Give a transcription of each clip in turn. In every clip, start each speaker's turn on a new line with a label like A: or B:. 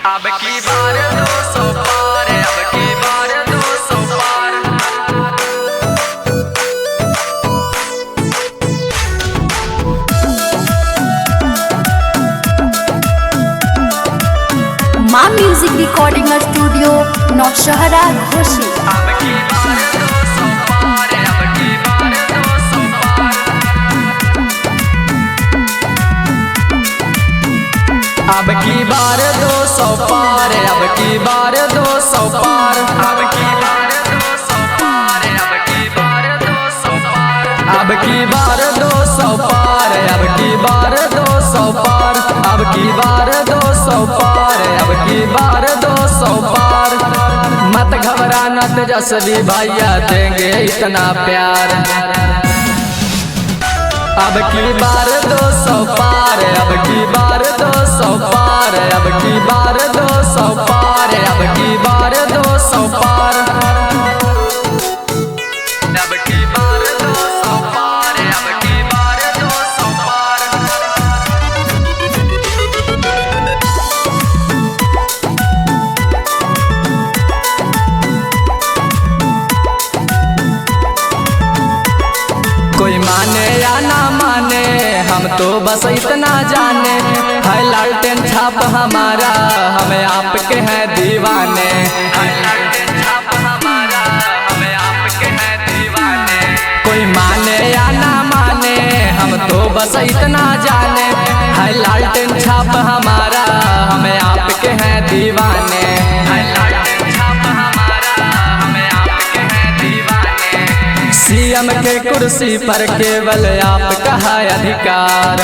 A: अब की बार 200 पार, अब की बार 200 पार।
B: Maa music recording studio Naushahra Ghosi.
A: अब की बार 200 पार, अब की बार 200 पार। अब की बार 200 पार, अब की बार 200 पार। अब की बार 200 पार, अब की बार 200 पार। अब की बार 200 पार, अब की बार 200 पार। अब की बार 200 पार, अब की बार 200 पार। मत घबराना तेजस्वी भैया देंगे इतना प्यार। अब की बार 200 पार, अब की बार 200 पार। अब की बार 200 पार, अब की बार 200 पार। अब की बार 200 पार, अब की बार 200 पार। कोई माने या ना माने हम तो बस इतना जाने, है लालटेन छाप हमारा हम आपके हैं दीवाने। है लालटेन छाप हमारा हम आपके हैं दीवाने। कोई माने या ना माने हम तो बस इतना जाने, है लालटेन छाप हमारा हम आपके हैं दीवाने। है लालटेन छाप हमारा हम आपके हैं दीवाने। सीएम के कुर्सी पर केवल आपका है अधिकार।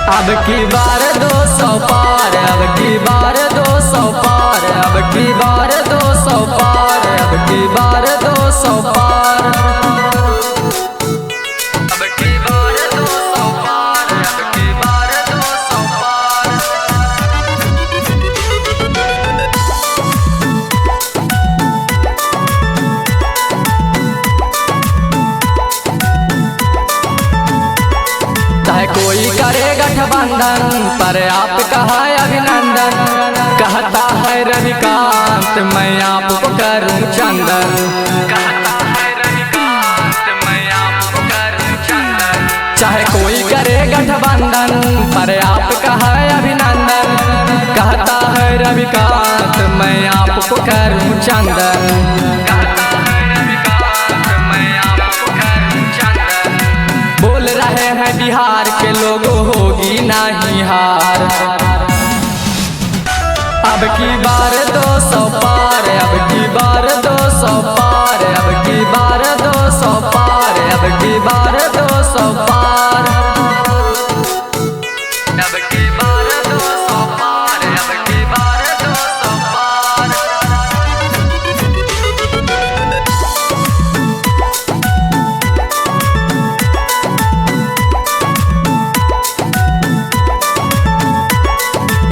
A: अब की बार 200 पार, अब की बार 200 पार। अब की बार 200 पार, अब की बार 200 पार। अब की बार 200 पार, अब की बार 200 पार। चाहे कोई करे गठबंधन पर आपका है अभिनंदन। कहता है रविकांत मैं आपको करूं चंदन। कहता है रविकांत मैं आपको करूं चंदन। चाहे कोई करे गठबंधन पर आपका है अभिनंदन। कहता है रविकांत मैं आपको करूं चंदन। कहता है रविकांत मैं आपको करूं चंदन। बोल रहे हैं बिहार के लोग होगी नहीं हार। अब की बार 200 पार, अब की बार 200 पार। अब की बार 200 पार, अब की बार 200 पार। अब की बार 200 पार, अब की बार 200 पार।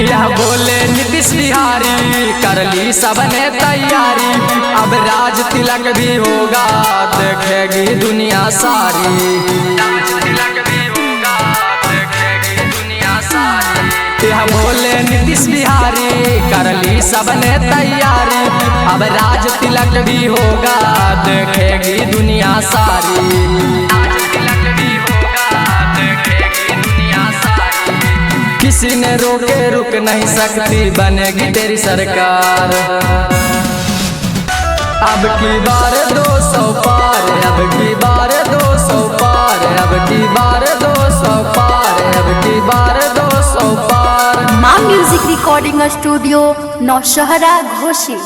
A: यह बोले नीतीश बिहारी कर ली सबने तैयारी। अब राज तिलक भी होगा देखेगी दुनिया सारी। राज तिलक भी होगा देखेगी दुनिया सारी। यह बोले नीतीश बिहारी कर ली सबने तैयारी। अब राज तिलक भी होगा देखेगी दुनिया सारी। राज तिलक भी होगा देखेगी दुनिया सारी। किसी ने रोके रुक नहीं सकती बनेगी तेरी सरकार। अब की बार 200 पार, अब की बार 200 पार। अब की बार 200 पार, अब की बार 200 पार।
B: Maa music recording studio Naushahra Ghoshi.